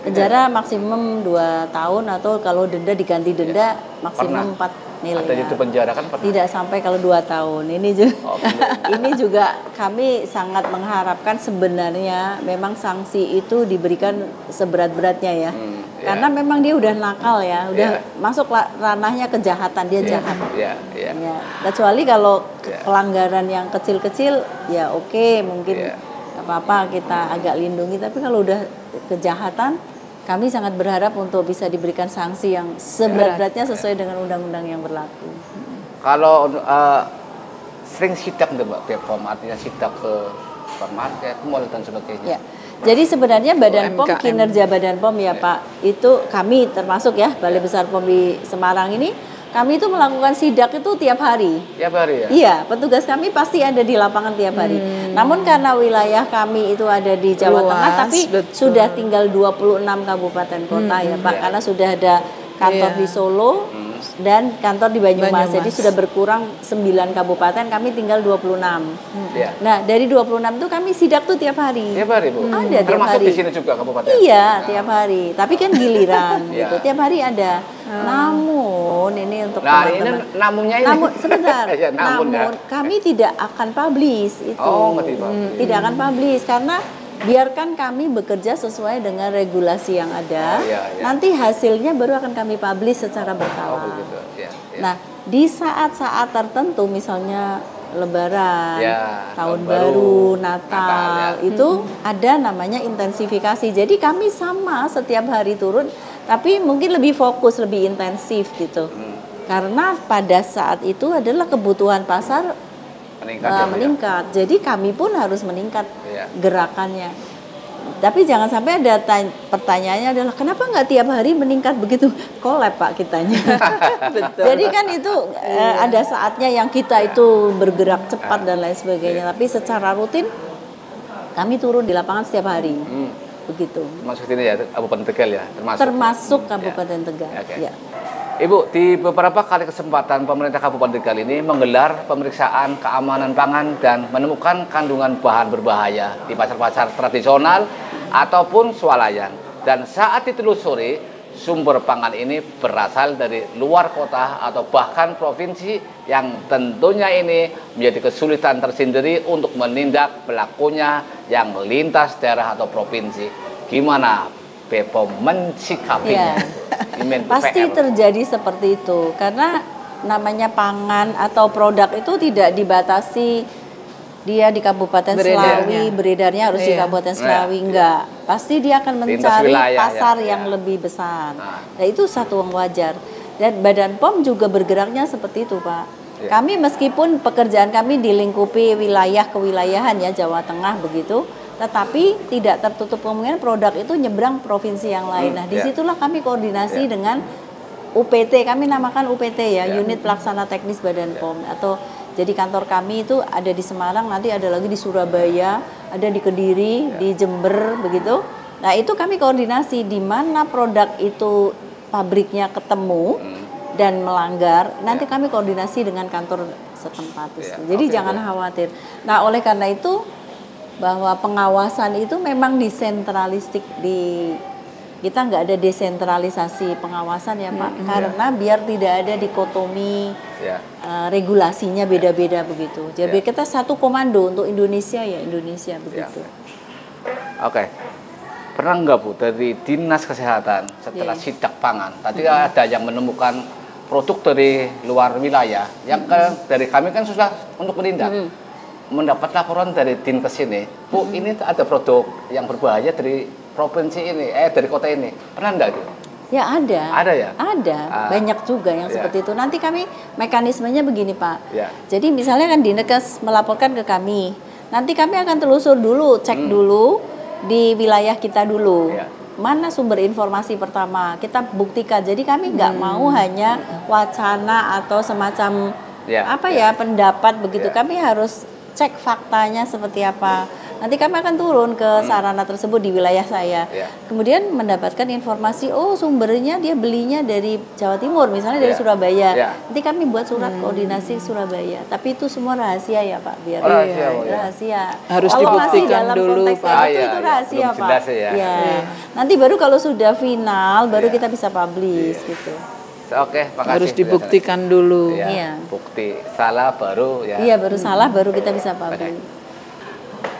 Penjara maksimum 2 tahun atau kalau denda diganti denda maksimum 4 miliar. Ada itu penjara kan pernah? Tidak sampai kalau 2 tahun. Ini juga kami sangat mengharapkan sebenarnya memang sanksi itu diberikan seberat-beratnya ya. Karena memang dia udah nakal ya, udah masuk ranahnya kejahatan, dia jahat. Kecuali kalau pelanggaran yang kecil-kecil ya oke, mungkin apa-apa kita agak lindungi, tapi kalau udah kejahatan kami sangat berharap untuk bisa diberikan sanksi yang seberat-beratnya sesuai dengan undang-undang yang berlaku. Kalau sering sidak Mbak BPOM, artinya sidak ke supermarket, mall dan sebagainya. Jadi sebenarnya Badan POM, kinerja Badan POM ya Pak, itu kami termasuk ya Balai Besar POM di Semarang ini, kami itu melakukan sidak itu tiap hari. Tiap hari ya? Iya, petugas kami pasti ada di lapangan tiap hari. Namun karena wilayah kami itu ada di Jawa Tengah, tapi sudah tinggal 26 kabupaten kota ya Pak, karena sudah ada kantor di Solo, dan kantor di Banyumas. Jadi sudah berkurang 9 kabupaten, kami tinggal 26. Nah, dari 26 itu kami sidak tuh tiap hari. Tiap hari, Bu? Ada tiap hari. Termasuk di sini juga kabupaten? Iya, tiap hari. Tapi kan giliran gitu. Tiap hari ada. Namun ini untuk teman-teman. Namunnya ini. Namun sebentar. Ya, namun kami tidak akan publish itu. Tidak akan publish karena biarkan kami bekerja sesuai dengan regulasi yang ada. Nanti hasilnya baru akan kami publish secara berkala. Nah, di saat-saat tertentu misalnya Lebaran, tahun baru, Natal, itu ada namanya intensifikasi. Jadi kami sama setiap hari turun, tapi mungkin lebih fokus, lebih intensif gitu. Karena pada saat itu adalah kebutuhan pasar meningkat. Jadi kami pun harus meningkat gerakannya. Tapi jangan sampai ada pertanyaannya adalah kenapa nggak tiap hari meningkat begitu? Kolab Pak kitanya. Jadi kan itu ada saatnya yang kita itu bergerak cepat dan lain sebagainya. Tapi secara rutin kami turun di lapangan setiap hari. Begitu. Termasuk ini ya Kabupaten Tegal ya? Termasuk Kabupaten Tegal. Ya. Ibu, di beberapa kali kesempatan pemerintah Kabupaten Tegal ini menggelar pemeriksaan keamanan pangan dan menemukan kandungan bahan berbahaya di pasar-pasar tradisional ataupun swalayan. Dan saat ditelusuri, sumber pangan ini berasal dari luar kota atau bahkan provinsi yang tentunya ini menjadi kesulitan tersendiri untuk menindak pelakunya yang lintas daerah atau provinsi. Gimana BPOM mensikapinya? Pasti terjadi seperti itu karena namanya pangan atau produk itu tidak dibatasi dia di Kabupaten Selawi beredarnya harus di Kabupaten Selawi enggak, pasti dia akan mencari pasar yang lebih besar. Nah itu satu yang wajar dan Badan POM juga bergeraknya seperti itu Pak. Kami meskipun pekerjaan kami dilingkupi wilayah kewilayahan ya Jawa Tengah begitu, tetapi tidak tertutup kemungkinan produk itu nyebrang provinsi yang lain. Nah, disitulah kami koordinasi dengan UPT, kami namakan UPT ya, Unit Pelaksana Teknis Badan POM. Atau jadi kantor kami itu ada di Semarang, nanti ada lagi di Surabaya, ada di Kediri, di Jember, begitu. Nah, itu kami koordinasi di mana produk itu pabriknya ketemu dan melanggar, nanti kami koordinasi dengan kantor setempat. Jadi jangan khawatir. Nah, oleh karena itu bahwa pengawasan itu memang desentralistik kita nggak ada desentralisasi pengawasan ya Pak, karena biar tidak ada dikotomi regulasinya beda-beda begitu. Jadi kita satu komando untuk Indonesia ya Indonesia begitu. Oke. Pernah nggak Bu dari Dinas Kesehatan setelah sidak pangan tadi ada yang menemukan produk dari luar wilayah yang dari kami kan susah untuk menindak. Mendapat laporan dari Dinkes ini, Bu, ini ada produk yang berbahaya dari provinsi ini, dari kota ini. Pernah enggak itu? Ya ada. Ada ya? Ada, banyak juga yang seperti itu. Nanti kami mekanismenya begini Pak. Jadi misalnya kan Dinkes melaporkan ke kami, nanti kami akan telusur dulu, cek dulu di wilayah kita dulu. Mana sumber informasi pertama, kita buktikan. Jadi kami nggak mau hanya wacana atau semacam pendapat begitu. Kami harus cek faktanya seperti apa. Nanti kami akan turun ke sarana tersebut di wilayah saya. Kemudian mendapatkan informasi, oh sumbernya dia belinya dari Jawa Timur, misalnya dari Surabaya. Nanti kami buat surat koordinasi Surabaya. Tapi itu semua rahasia ya Pak, biar rahasia. Harus dibuktikan dulu Pak. Itu rahasia Pak. Nanti baru kalau sudah final, baru kita bisa publish gitu. Oke, makasih. Harus dibuktikan dulu. Bukti salah baru Iya, baru salah baru kita bisa publish.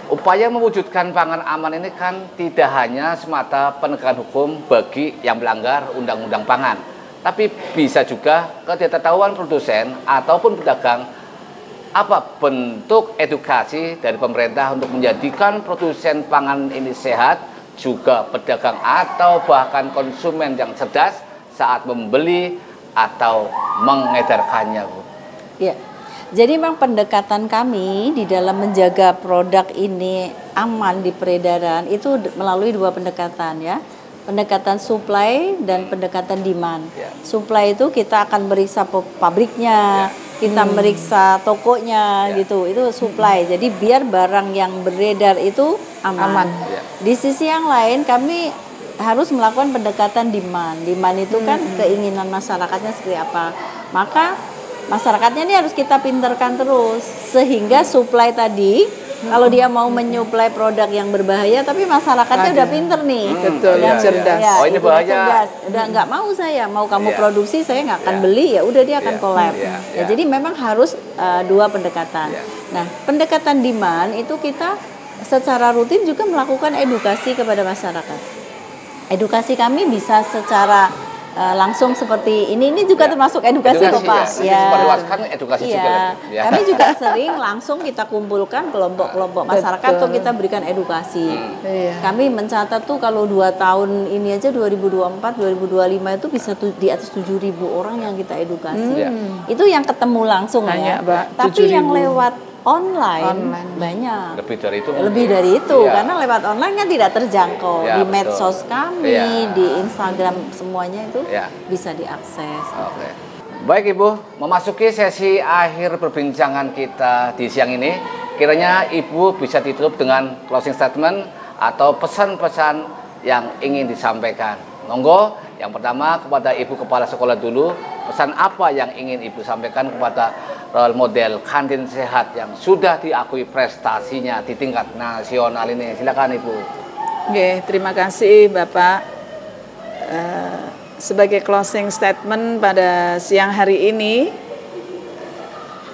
Upaya mewujudkan pangan aman ini kan tidak hanya semata penegakan hukum bagi yang melanggar undang-undang pangan, tapi bisa juga ketidaktahuan produsen ataupun pedagang. Apa bentuk edukasi dari pemerintah untuk menjadikan produsen pangan ini sehat, juga pedagang atau bahkan konsumen yang cerdas saat membeli atau mengedarkannya, Bu? Ya, jadi memang pendekatan kami di dalam menjaga produk ini aman di peredaran itu melalui dua pendekatan ya. Pendekatan supply dan pendekatan demand. Supply itu kita akan meriksa pabriknya, kita meriksa tokonya gitu. Itu supply. Jadi biar barang yang beredar itu aman. Di sisi yang lain kami harus melakukan pendekatan demand. Demand itu kan keinginan masyarakatnya seperti apa. Maka masyarakatnya ini harus kita pinterkan terus sehingga supply tadi kalau dia mau menyuplai produk yang berbahaya tapi masyarakatnya udah pinter nih. Betul, cerdas. Ya, oh ini bahaya. Cerdas. Udah nggak mau saya, mau kamu produksi saya nggak akan beli, ya udah dia akan collab. Ya, jadi memang harus dua pendekatan. Nah, pendekatan demand itu kita secara rutin juga melakukan edukasi kepada masyarakat. Edukasi kami bisa secara langsung seperti ini juga termasuk edukasi kok Pak. Edukasi juga. Kami juga sering langsung kita kumpulkan kelompok-kelompok masyarakat untuk kita berikan edukasi. Kami mencatat tuh kalau 2 tahun ini aja 2024 2025 itu bisa di atas 7.000 orang yang kita edukasi. Itu yang ketemu langsung ya. Tapi yang lewat online banyak. Lebih dari itu. Karena lewat online kan tidak terjangkau. Di medsos kami, di Instagram semuanya itu bisa diakses. Baik Ibu, memasuki sesi akhir perbincangan kita di siang ini, kiranya Ibu bisa ditutup dengan closing statement atau pesan-pesan yang ingin disampaikan. Monggo, yang pertama kepada Ibu Kepala Sekolah dulu, pesan apa yang ingin Ibu sampaikan kepada role model kantin sehat yang sudah diakui prestasinya di tingkat nasional ini? Silakan Ibu. Oke, terima kasih Bapak. Sebagai closing statement pada siang hari ini,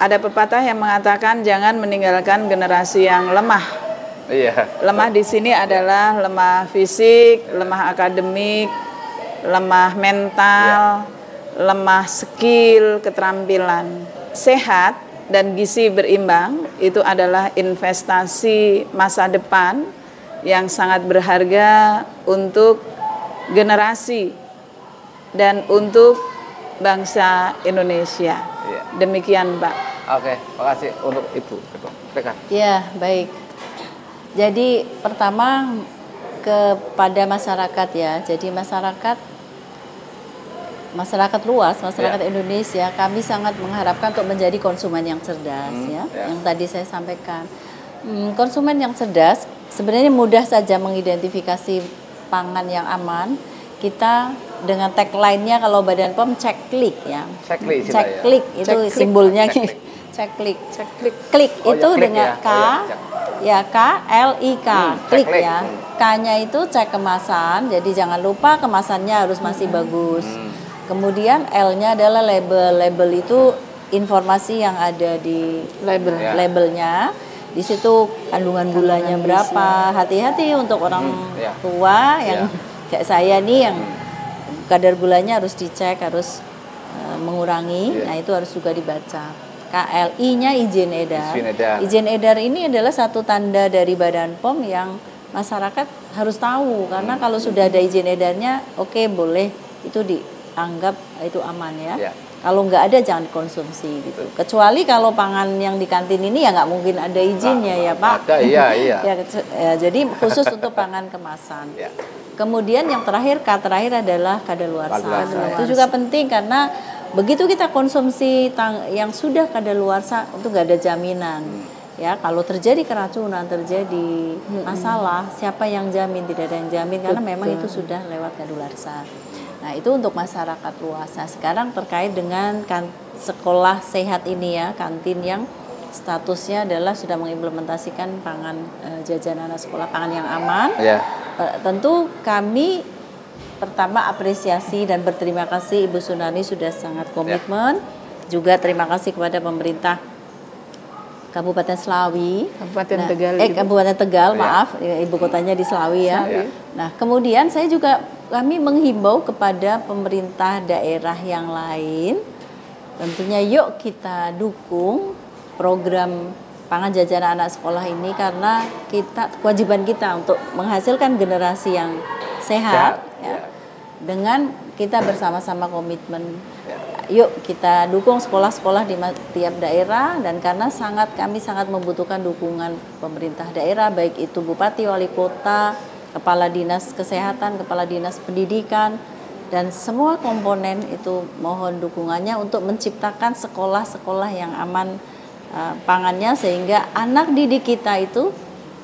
ada pepatah yang mengatakan jangan meninggalkan generasi yang lemah. Lemah di sini adalah lemah fisik, lemah akademik, lemah mental, lemah skill, keterampilan. Sehat dan gizi berimbang itu adalah investasi masa depan yang sangat berharga untuk generasi dan untuk bangsa Indonesia. Demikian Pak. Oke, makasih untuk Ibu. Ya, baik. Jadi pertama kepada masyarakat ya. Jadi masyarakat luas, masyarakat Indonesia, kami sangat mengharapkan untuk menjadi konsumen yang cerdas yang tadi saya sampaikan. Konsumen yang cerdas sebenarnya mudah saja mengidentifikasi pangan yang aman. Kita dengan tagline-nya kalau Badan POM cek klik ya. Cek klik itu simbolnya cek klik. Klik itu dengan K K-L-I-K. Klik ya. K-nya itu cek kemasan. Jadi jangan lupa kemasannya harus masih bagus. Kemudian L-nya adalah label. Label itu informasi yang ada di labelnya. Di situ kandungan gulanya berapa. Hati-hati untuk orang tua yang kayak saya nih yang kadar gulanya harus dicek, harus mengurangi. Nah, itu harus juga dibaca. KLI-nya izin edar. Izin edar ini adalah satu tanda dari Badan POM yang masyarakat harus tahu. Karena kalau sudah ada izin edarnya, oke, boleh itu dianggap itu aman ya. Kalau nggak ada jangan konsumsi gitu. Kecuali kalau pangan yang di kantin ini ya nggak mungkin ada izinnya ya Pak. Jadi khusus untuk pangan kemasan. Kemudian yang terakhir, terakhir adalah kadaluarsa. Itu juga penting karena begitu kita konsumsi yang sudah kadaluarsa itu nggak ada jaminan. Ya, kalau terjadi keracunan, terjadi masalah, siapa yang jamin? Tidak ada yang jamin karena memang itu sudah lewat kadaluarsa. Nah, itu untuk masyarakat luas. Nah, sekarang terkait dengan sekolah sehat ini ya, kantin yang statusnya adalah sudah mengimplementasikan pangan jajanan anak sekolah, pangan yang aman. Tentu kami pertama apresiasi dan berterima kasih Ibu Sunarni sudah sangat komitmen. Juga terima kasih kepada pemerintah Kabupaten Slawi, Kabupaten Tegal, maaf, ibu kotanya di Slawi ya. Nah, kemudian kami menghimbau kepada pemerintah daerah yang lain, tentunya yuk kita dukung program pangan jajanan anak sekolah ini karena kewajiban kita untuk menghasilkan generasi yang sehat. Dengan kita bersama-sama komitmen. Yuk kita dukung sekolah-sekolah di tiap daerah dan karena kami sangat membutuhkan dukungan pemerintah daerah baik itu bupati, wali kota, kepala dinas kesehatan, kepala dinas pendidikan dan semua komponen itu mohon dukungannya untuk menciptakan sekolah-sekolah yang aman pangannya sehingga anak didik kita itu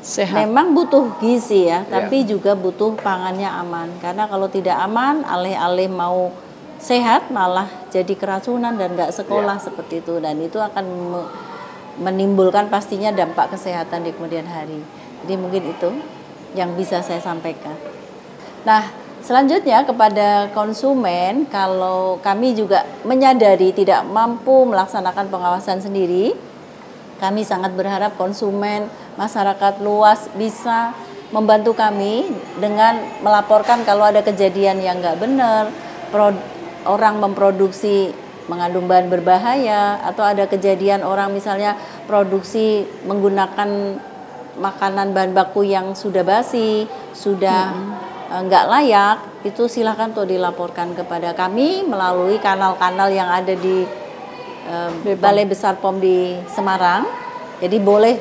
Sehat. Memang butuh gizi ya, tapi juga butuh pangannya aman. Karena kalau tidak aman, alih-alih mau sehat malah jadi keracunan dan nggak sekolah seperti itu. Dan itu akan menimbulkan pastinya dampak kesehatan di kemudian hari. Jadi mungkin itu yang bisa saya sampaikan. Nah, selanjutnya kepada konsumen, kalau kami juga menyadari tidak mampu melaksanakan pengawasan sendiri, kami sangat berharap konsumen, masyarakat luas bisa membantu kami dengan melaporkan kalau ada kejadian yang nggak benar, orang memproduksi mengandung bahan berbahaya, atau ada kejadian orang misalnya produksi menggunakan makanan bahan baku yang sudah basi, sudah nggak layak, itu silakan tuh dilaporkan kepada kami melalui kanal-kanal yang ada di Balai Besar POM di Semarang. Jadi boleh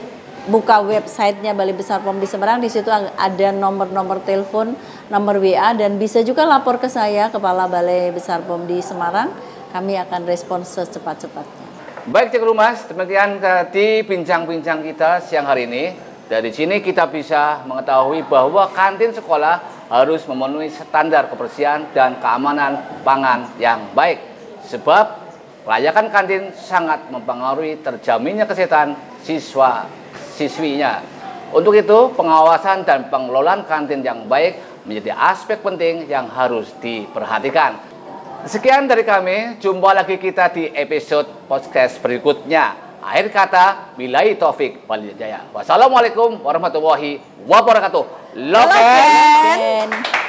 buka websitenya Balai Besar POM di Semarang, di situ ada nomor-nomor telepon, nomor WA, dan bisa juga lapor ke saya, Kepala Balai Besar POM di Semarang. Kami akan respons secepat-cepatnya. Baik Cik Rumas, demikian tadi bincang-bincang kita siang hari ini. Dari sini kita bisa mengetahui bahwa kantin sekolah harus memenuhi standar kebersihan dan keamanan pangan yang baik. Sebab layakan kantin sangat mempengaruhi terjaminnya kesehatan siswa-siswinya. Untuk itu, pengawasan dan pengelolaan kantin yang baik menjadi aspek penting yang harus diperhatikan. Sekian dari kami, jumpa lagi kita di episode podcast berikutnya. Akhir kata, billahi taufik wal hidayah. Wassalamualaikum warahmatullahi wabarakatuh. Loken.